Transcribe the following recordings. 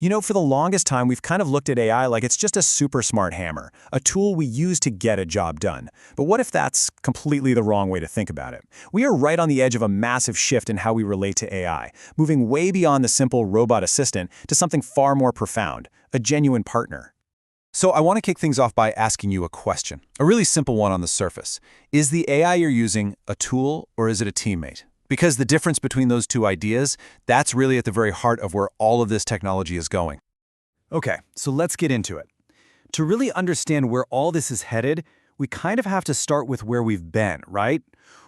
For the longest time, we've kind of looked at AI like it's just a super smart hammer, a tool we use to get a job done. But what if that's completely the wrong way to think about it? We are right on the edge of a massive shift in how we relate to AI, moving way beyond the simple robot assistant to something far more profound, a genuine partner. So I want to kick things off by asking you a question, a really simple one on the surface. Is the AI you're using a tool or is it a teammate? Because the difference between those two ideas, that's really at the very heart of where all of this technology is going. Okay, so let's get into it. To really understand where all this is headed, we kind of have to start with where we've been, right?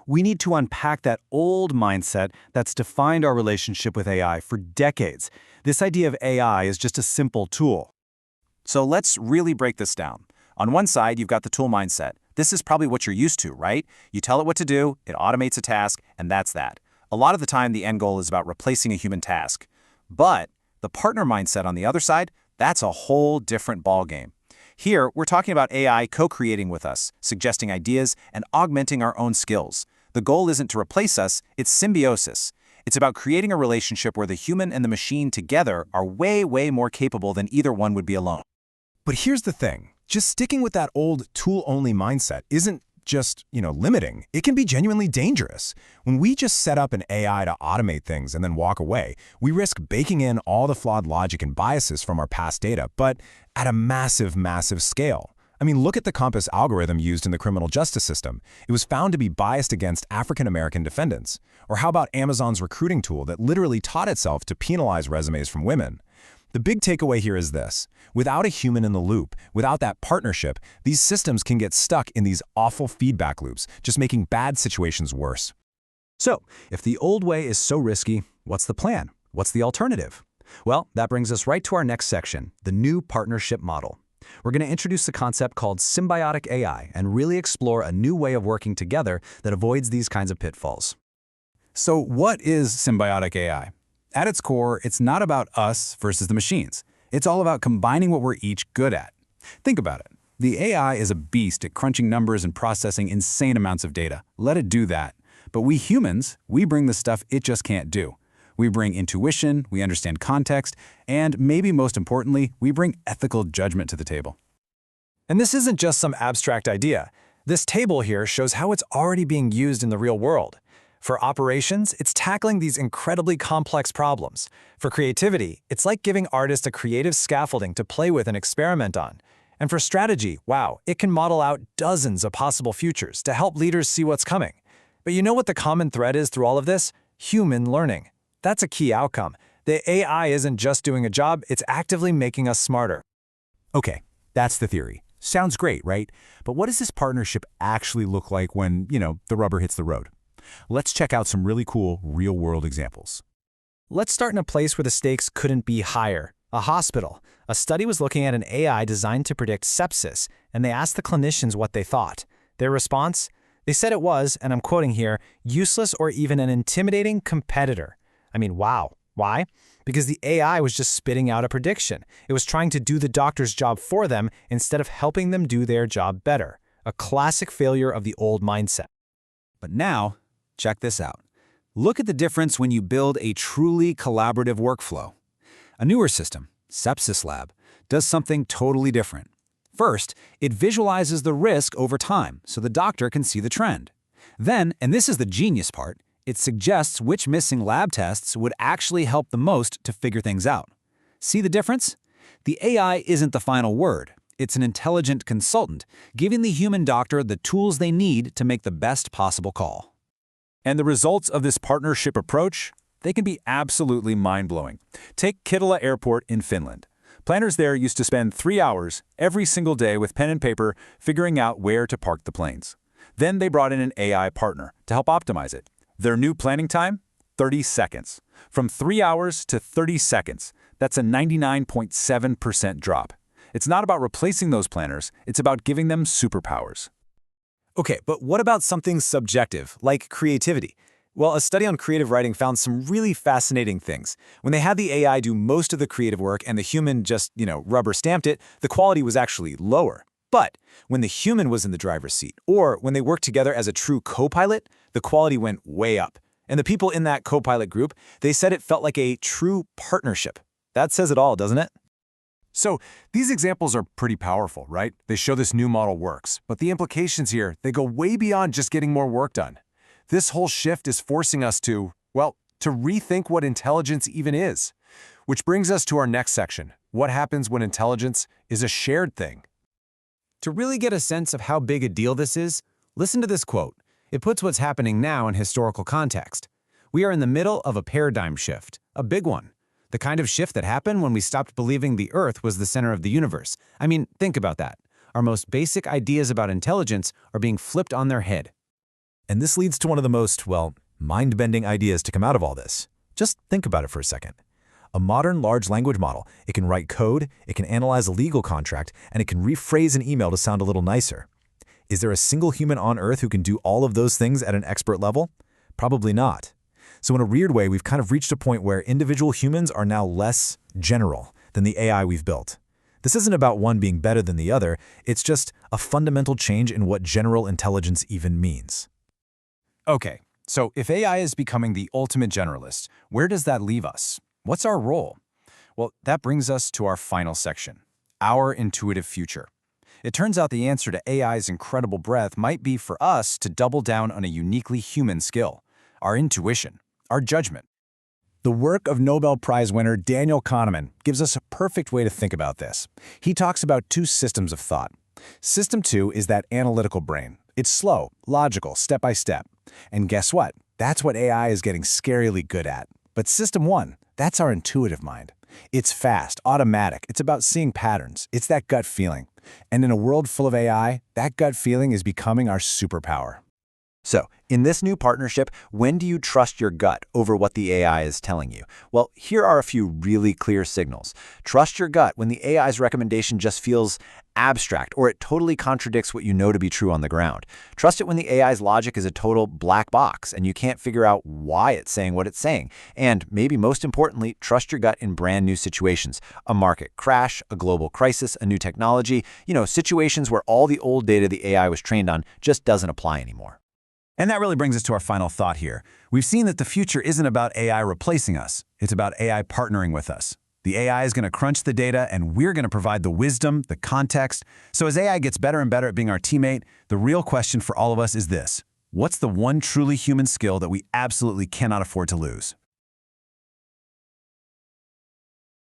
We need to unpack that old mindset that's defined our relationship with AI for decades. This idea of AI is just a simple tool. So let's really break this down. On one side, you've got the tool mindset. This is probably what you're used to, right? You tell it what to do, it automates a task, and that's that. A lot of the time, the end goal is about replacing a human task. But the partner mindset on the other side, that's a whole different ballgame. Here, we're talking about AI co-creating with us, suggesting ideas, and augmenting our own skills. The goal isn't to replace us, it's symbiosis. It's about creating a relationship where the human and the machine together are way, way more capable than either one would be alone. But here's the thing. Just sticking with that old tool-only mindset isn't just, limiting. It can be genuinely dangerous. When we just set up an AI to automate things and then walk away, we risk baking in all the flawed logic and biases from our past data, but at a massive, massive scale. I mean, look at the Compass algorithm used in the criminal justice system. It was found to be biased against African-American defendants. Or how about Amazon's recruiting tool that literally taught itself to penalize resumes from women? The big takeaway here is this. Without a human in the loop, without that partnership, these systems can get stuck in these awful feedback loops, just making bad situations worse. So, if the old way is so risky, what's the plan? What's the alternative? Well, that brings us right to our next section, the new partnership model. We're going to introduce the concept called symbiotic AI and really explore a new way of working together that avoids these kinds of pitfalls. So what is symbiotic AI? At its core, it's not about us versus the machines. It's all about combining what we're each good at. Think about it. The AI is a beast at crunching numbers and processing insane amounts of data. Let it do that. But we humans, we bring the stuff it just can't do. We bring intuition, we understand context, and maybe most importantly, we bring ethical judgment to the table. And this isn't just some abstract idea. This table here shows how it's already being used in the real world. For operations, it's tackling these incredibly complex problems. For creativity, it's like giving artists a creative scaffolding to play with and experiment on. And for strategy, wow, it can model out dozens of possible futures to help leaders see what's coming. But you know what the common thread is through all of this? Human learning. That's a key outcome. The AI isn't just doing a job, it's actively making us smarter. Okay, that's the theory. Sounds great, right? But what does this partnership actually look like when, the rubber hits the road? Let's check out some really cool real-world examples. Let's start in a place where the stakes couldn't be higher. A hospital. A study was looking at an AI designed to predict sepsis, and they asked the clinicians what they thought. Their response? They said it was, and I'm quoting here, useless or even an intimidating competitor. I mean, wow. Why? Because the AI was just spitting out a prediction. It was trying to do the doctor's job for them instead of helping them do their job better. A classic failure of the old mindset. But now, check this out. Look at the difference when you build a truly collaborative workflow. A newer system, Sepsis Lab, does something totally different. First, it visualizes the risk over time so the doctor can see the trend. Then, and this is the genius part, it suggests which missing lab tests would actually help the most to figure things out. See the difference? The AI isn't the final word. It's an intelligent consultant, giving the human doctor the tools they need to make the best possible call. And the results of this partnership approach? They can be absolutely mind-blowing. Take Kittilä Airport in Finland. Planners there used to spend 3 hours every single day with pen and paper figuring out where to park the planes. Then they brought in an AI partner to help optimize it. Their new planning time? 30 seconds. From 3 hours to 30 seconds. That's a 99.7% drop. It's not about replacing those planners, it's about giving them superpowers. Okay, but what about something subjective, like creativity? Well, a study on creative writing found some really fascinating things. When they had the AI do most of the creative work and the human just, rubber stamped it, the quality was actually lower. But when the human was in the driver's seat, or when they worked together as a true co-pilot, the quality went way up. And the people in that co-pilot group, they said it felt like a true partnership. That says it all, doesn't it? So these examples are pretty powerful, right? They show this new model works, but the implications here, they go way beyond just getting more work done. This whole shift is forcing us to, well, to rethink what intelligence even is. Which brings us to our next section. What happens when intelligence is a shared thing? To really get a sense of how big a deal this is, listen to this quote. It puts what's happening now in historical context. We are in the middle of a paradigm shift, a big one. The kind of shift that happened when we stopped believing the Earth was the center of the universe. I mean, think about that. Our most basic ideas about intelligence are being flipped on their head. And this leads to one of the most, well, mind-bending ideas to come out of all this. Just think about it for a second. A modern large language model, it can write code, it can analyze a legal contract, and it can rephrase an email to sound a little nicer. Is there a single human on Earth who can do all of those things at an expert level? Probably not. So in a weird way, we've kind of reached a point where individual humans are now less general than the AI we've built. This isn't about one being better than the other, it's just a fundamental change in what general intelligence even means. Okay, so if AI is becoming the ultimate generalist, where does that leave us? What's our role? Well, that brings us to our final section, our intuitive future. It turns out the answer to AI's incredible breadth might be for us to double down on a uniquely human skill, our intuition, our judgment. The work of Nobel Prize winner Daniel Kahneman gives us a perfect way to think about this. He talks about two systems of thought. System 2 is that analytical brain. It's slow, logical, step by step. And guess what? That's what AI is getting scarily good at. But System 1, that's our intuitive mind. It's fast, automatic. It's about seeing patterns. It's that gut feeling. And in a world full of AI, that gut feeling is becoming our superpower. So, in this new partnership, when do you trust your gut over what the AI is telling you? Well, here are a few really clear signals. Trust your gut when the AI's recommendation just feels abstract or it totally contradicts what you know to be true on the ground. Trust it when the AI's logic is a total black box and you can't figure out why it's saying what it's saying. And maybe most importantly, trust your gut in brand new situations. A market crash, a global crisis, a new technology, situations where all the old data the AI was trained on just doesn't apply anymore. And that really brings us to our final thought here. We've seen that the future isn't about AI replacing us. It's about AI partnering with us. The AI is going to crunch the data, and we're going to provide the wisdom, the context. So as AI gets better and better at being our teammate, the real question for all of us is this: what's the one truly human skill that we absolutely cannot afford to lose?